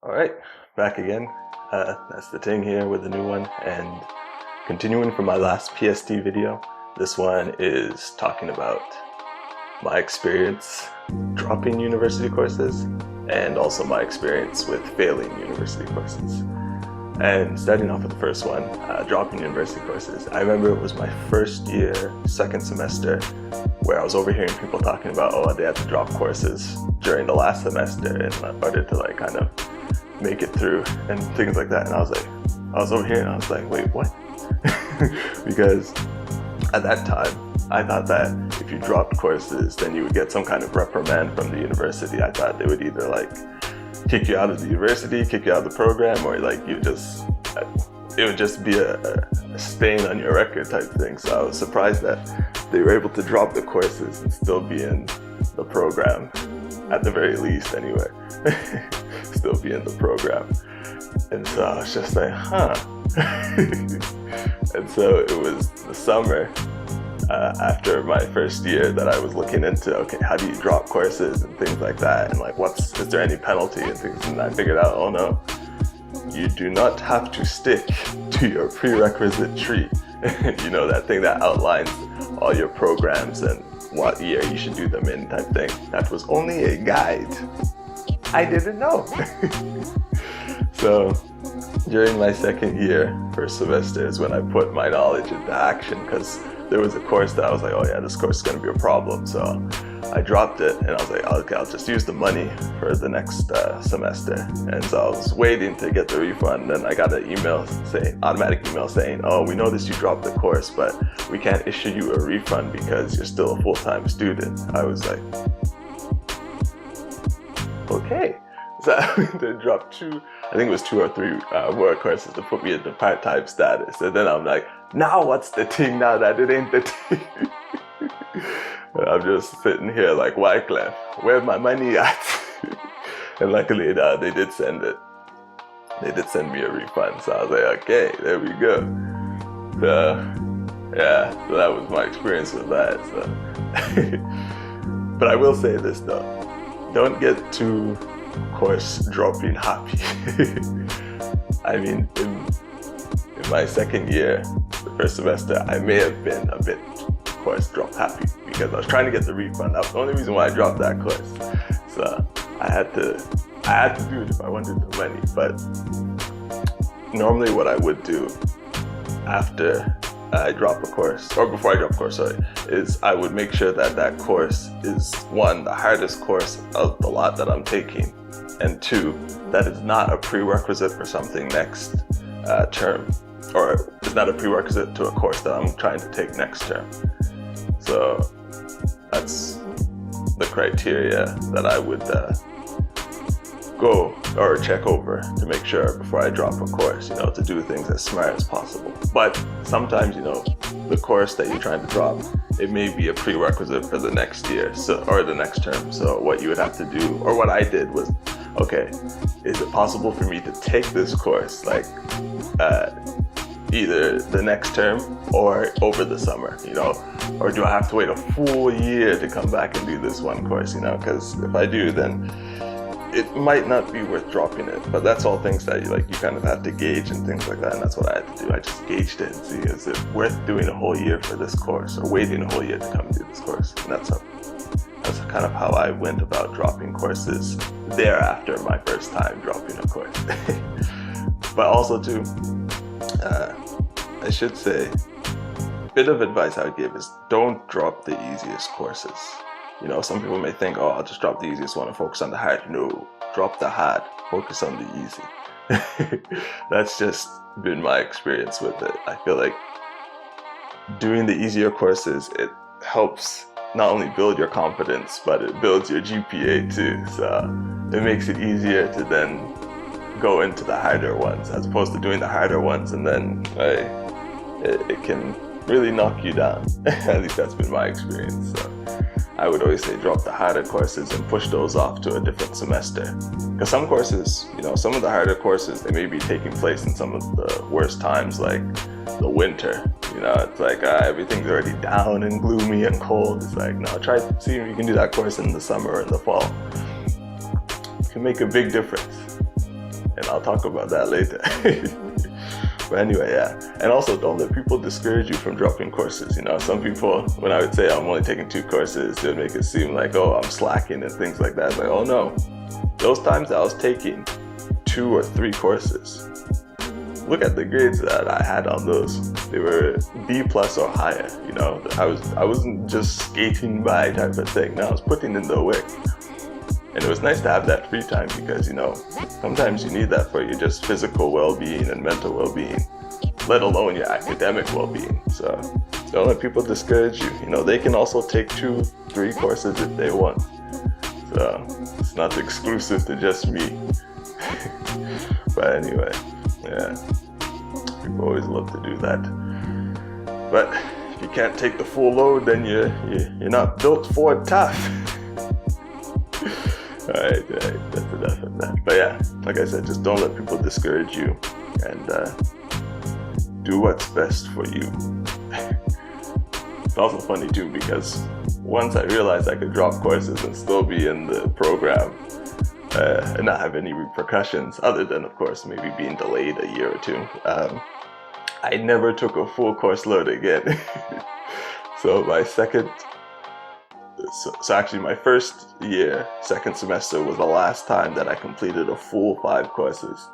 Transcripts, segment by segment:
All right, back again. That's the thing here with the new one, and continuing from my last PST video, this one is talking about my experience dropping university courses and also my experience with failing university courses. And starting off with the first one, dropping university courses. I remember it was my first year, second semester, where I was overhearing people talking about, oh, they had to drop courses during the last semester in order to like kind of make it through and things like that. And I was over here and I was like, wait, what? Because at that time, I thought that if you dropped courses, then you would get some kind of reprimand from the university. I thought they would either like kick you out of the university, kick you out of the program, or like it would just be a stain on your record type thing. So I was surprised that they were able to drop the courses and still be in the program, at the very least anyway. Still be in the program. And so I was just like, huh. And so it was the summer after my first year that I was looking into, okay, how do you drop courses and things like that, and like is there any penalty and things, and I figured out, oh no, you do not have to stick to your prerequisite tree. You know, that thing that outlines all your programs and what year you should do them in type thing. That was only a guide. I didn't know. So during my second year, first semester, is when I put my knowledge into action, because there was a course that I was like, oh yeah, this course is going to be a problem. So I dropped it and I was like, okay, I'll just use the money for the next semester. And so I was waiting to get the refund, and I got an automatic email saying, oh, we noticed you dropped the course, but we can't issue you a refund because you're still a full-time student. I was like, okay. So they dropped I think it was 2 or 3 more courses to put me into part-time status. And then I'm like, now what's the thing now that it ain't the thing? I'm just sitting here like, Wyclef, where's my money at? And luckily they did send it. They did send me a refund. So I was like, okay, there we go. Yeah, so that was my experience with that. So. But I will say this though, don't get too course dropping happy. I mean, in my second year, the first semester, I may have been a bit course drop happy because I was trying to get the refund. That was the only reason why I dropped that course. So I had to do it if I wanted the money. But normally what I would do after I drop a course, or before I drop a course, sorry, is I would make sure that that course is, 1, the hardest course of the lot that I'm taking, and 2, that it's not a prerequisite for something next term, or it's not a prerequisite to a course that I'm trying to take next term. So that's the criteria that I would go or check over to make sure before I drop a course, you know, to do things as smart as possible. But sometimes, you know, the course that you're trying to drop, it may be a prerequisite for the next year, or the next term. So what you would have to do, or what I did was, okay, is it possible for me to take this course like either the next term or over the summer, you know, or do I have to wait a full year to come back and do this one course, you know, because if I do, then it might not be worth dropping it. But that's all things that you kind of have to gauge and things like that, and that's what I had to do. I just gauged it and see, is it worth doing a whole year for this course or waiting a whole year to come do this course. And that's kind of how I went about dropping courses thereafter my first time dropping a course. But also too, I should say, a bit of advice I would give is don't drop the easiest courses. You know, some people may think, oh, I'll just drop the easiest one and focus on the hard. No, drop the hard, focus on the easy. That's just been my experience with it. I feel like doing the easier courses, it helps not only build your confidence, but it builds your GPA too. So it makes it easier to then go into the harder ones, as opposed to doing the harder ones and then it can really knock you down. At least that's been my experience. So I would always say drop the harder courses and push those off to a different semester. Because some courses, you know, some of the harder courses, they may be taking place in some of the worst times, like the winter. You know, it's like everything's already down and gloomy and cold. It's like, no, try to see if you can do that course in the summer or in the fall. It can make a big difference. and I'll talk about that later. But anyway, yeah. And also, don't let people discourage you from dropping courses. You know, some people, when I would say I'm only taking 2 courses, they would make it seem like, oh, I'm slacking and things like that. It's like, oh no. Those times I was taking 2 or 3 courses, look at the grades that I had on those. They were B+ or higher. You know, I wasn't just skating by type of thing. No, I was putting in the work. And it was nice to have that free time because, you know, sometimes you need that for your just physical well-being and mental well-being, let alone your academic well-being. So don't let people discourage you. You know, they can also take 2, 3 courses if they want. So it's not exclusive to just me. But anyway, yeah, people always love to do that. But if you can't take the full load, then you're not built for it tough. Alright, that's enough of that. But yeah, like I said, just don't let people discourage you, and do what's best for you. It's also funny too, because once I realized I could drop courses and still be in the program and not have any repercussions, other than of course maybe being delayed a year or 2, I never took a full course load again. So actually my first year, second semester, was the last time that I completed a full 5 courses.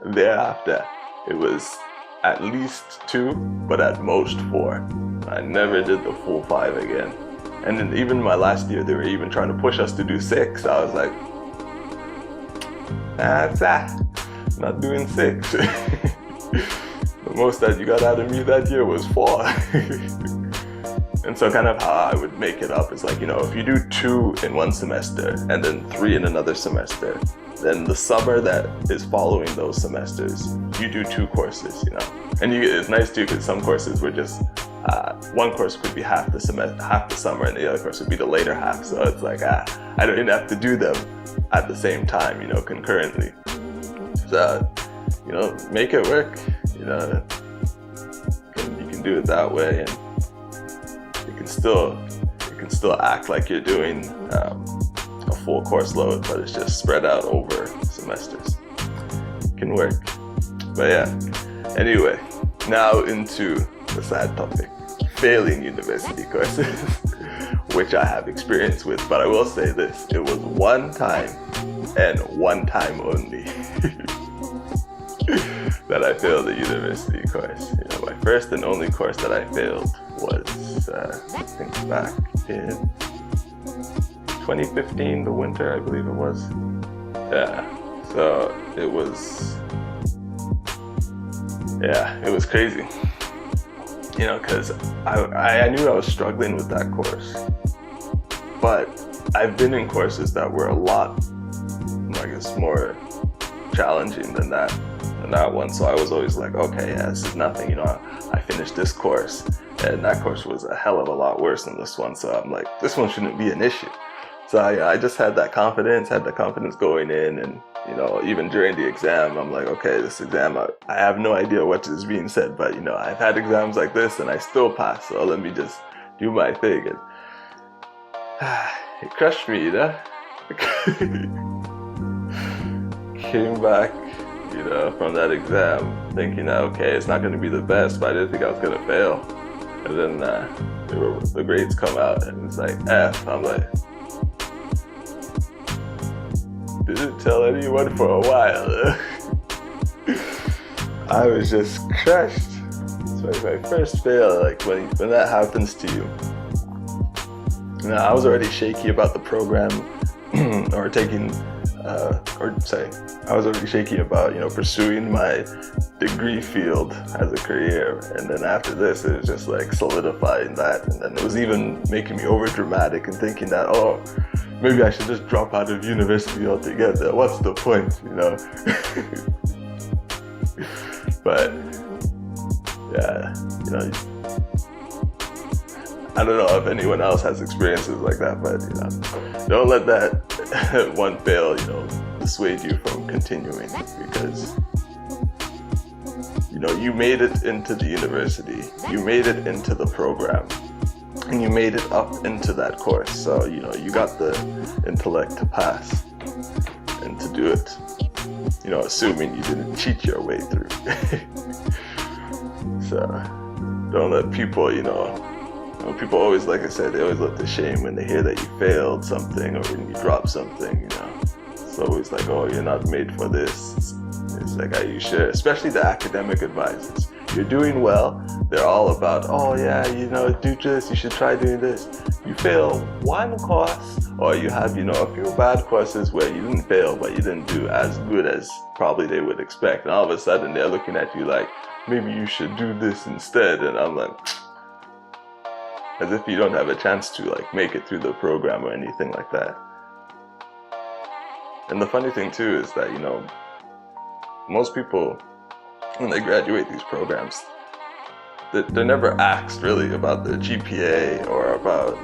Thereafter, it was at least 2, but at most 4. I never did the full 5 again. And then even my last year, they were even trying to push us to do 6. I was like, not doing 6. The most that you got out of me that year was 4. And so kind of how I would make it up is like, you know, if you do 2 in one semester and then 3 in another semester, then the summer that is following those semesters, you do 2 courses, you know. And it's nice too, because some courses were just, one course could be half the summer, and the other course would be the later half. So it's like, I don't even have to do them at the same time, you know, concurrently. So, you know, make it work, you know, you can do it that way, and you can still act like you're doing a full course load, but it's just spread out over semesters. It can work. But yeah, anyway, now into the sad topic, failing university courses, which I have experience with. But I will say this, it was one time and one time only that I failed a university course. You know, my first and only course that I failed was, I think back in 2015, the winter, I believe it was. Yeah, so it was crazy. You know, because I knew I was struggling with that course, but I've been in courses that were a lot, I guess, more challenging than that one. So I was always like, okay, yeah, this is nothing. You know, I finished this course, and that course was a hell of a lot worse than this one. So I'm like, this one shouldn't be an issue. So I just had that confidence going in, and you know, even during the exam, I'm like, okay, this exam, I have no idea what is being said, but you know, I've had exams like this and I still pass, so let me just do my thing. And it crushed me, you know. Came back, you know, from that exam thinking that, okay, it's not going to be the best, but I didn't think I was going to fail. And then the grades come out and it's like F. I'm like, didn't tell anyone for a while. I was just crushed. So my first fail, like when that happens to you, you know, I was already shaky about the program, I was already shaky about, you know, pursuing my degree field as a career. And then after this, it was just like solidifying that. And then it was even making me over dramatic and thinking that, oh, maybe I should just drop out of university altogether. What's the point, you know? But yeah, you know, I don't know if anyone else has experiences like that, but you know, don't let that one fail, you know, dissuade you from continuing, because you know, you made it into the university, you made it into the program, and you made it up into that course. So, you know, you got the intellect to pass and to do it. assuming you didn't cheat your way through. So don't let people, people always, like I said, they always look to shame when they hear that you failed something or when you dropped something, It's always like, oh, you're not made for this. It's like, are you sure? Especially the academic advisors. You're doing well. They're all about, oh yeah, do this, you should try doing this. You fail one course, or you have, a few bad courses where you didn't fail, but you didn't do as good as probably they would expect. And all of a sudden they're looking at you like, maybe you should do this instead. And I'm like, as if you don't have a chance to like make it through the program or anything like that. And the funny thing too is that, most people, when they graduate these programs, they're never asked really about their GPA or about,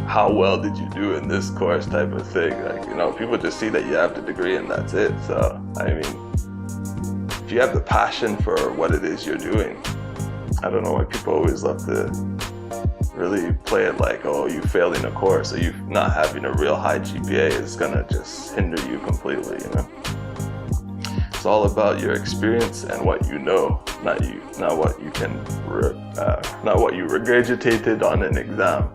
how well did you do in this course type of thing. Like, people just see that you have the degree and that's it. So, I mean, if you have the passion for what it is you're doing, I don't know why people always love to really play it like, oh, you failing a course or you not having a real high GPA is gonna just hinder you completely, It's all about your experience and what you know, not what you can, not what you regurgitated on an exam.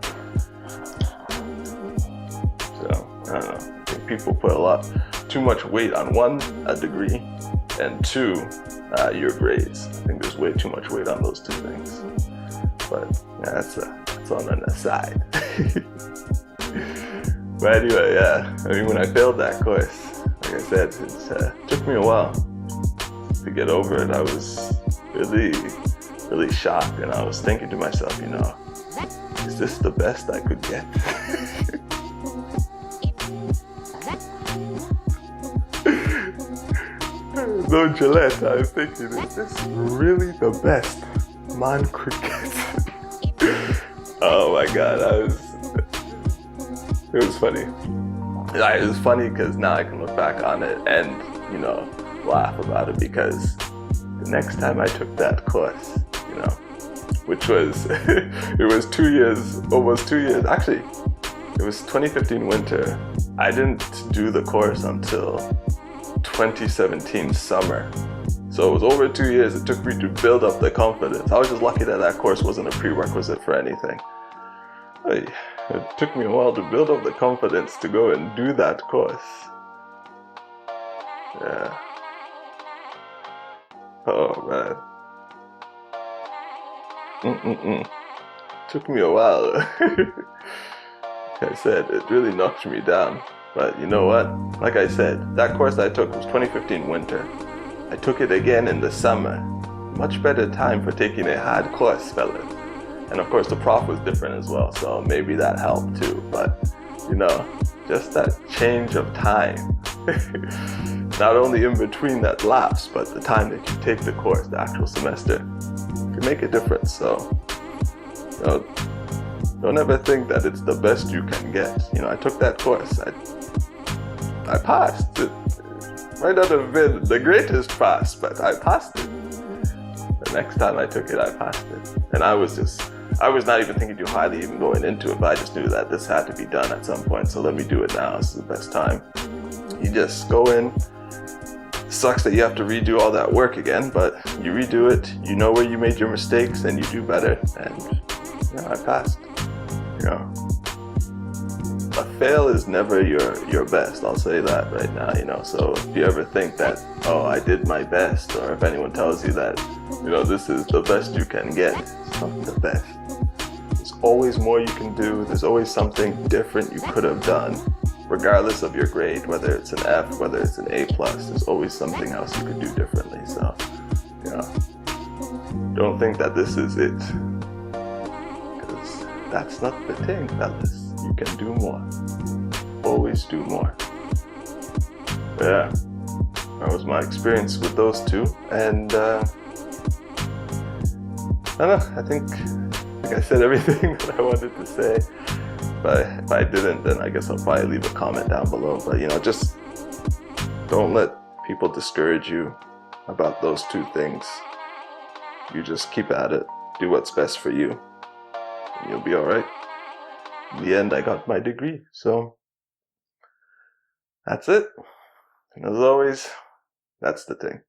So I don't know. I think people put too much weight on one, a degree, and two, your grades. I think there's way too much weight on those two things. But yeah, that's on an aside. But anyway, yeah. I mean, when I failed that course, like I said, it took me a while to get over it. I was really, really shocked, and I was thinking to myself, is this the best I could get? No, Gillette, I was thinking, is this really the best man could get? Oh my God, it was funny. It was funny because now I can look back on it and, laugh about it, because the next time I took that course, which was, it was almost 2 years, actually, it was 2015 winter. I didn't do the course until 2017 summer. So it was over 2 years it took me to build up the confidence. I was just lucky that course wasn't a prerequisite for anything. It took me a while to build up the confidence to go and do that course. Yeah. Oh man. Took me a while. Like I said, it really knocked me down. But you know what? Like I said, that course I took was 2015 winter. I took it again in the summer. Much better time for taking a hard course, fellas. And of course the prof was different as well, so maybe that helped too. But, just that change of time. Not only in between that lapse, but the time that you take the course, the actual semester, can make a difference. So, don't ever think that it's the best you can get. I took that course. I passed. It might not have been the greatest pass, but I passed it. The next time I took it, I passed it. And I was not even thinking too highly even going into it, but I just knew that this had to be done at some point, so let me do it now. This is the best time. You just go in. Sucks that you have to redo all that work again, but you redo it, you know where you made your mistakes, and you do better. And I passed. A fail is never your best, I'll say that right now, so if you ever think that, oh, I did my best, or if anyone tells you that, this is the best you can get, it's not the best. There's always more you can do, there's always something different you could have done, regardless of your grade, whether it's an F, whether it's an A+, there's always something else you could do differently, so, don't think that this is it, because that's not the thing, fellas. You can do more. Always do more. Yeah, that was my experience with those two, and I don't know. I think I said everything that I wanted to say. But if I didn't, then I guess I'll probably leave a comment down below. But just don't let people discourage you about those two things. You just keep at it. Do what's best for you, and you'll be all right. In the end, I got my degree, so that's it. And as always, that's the thing.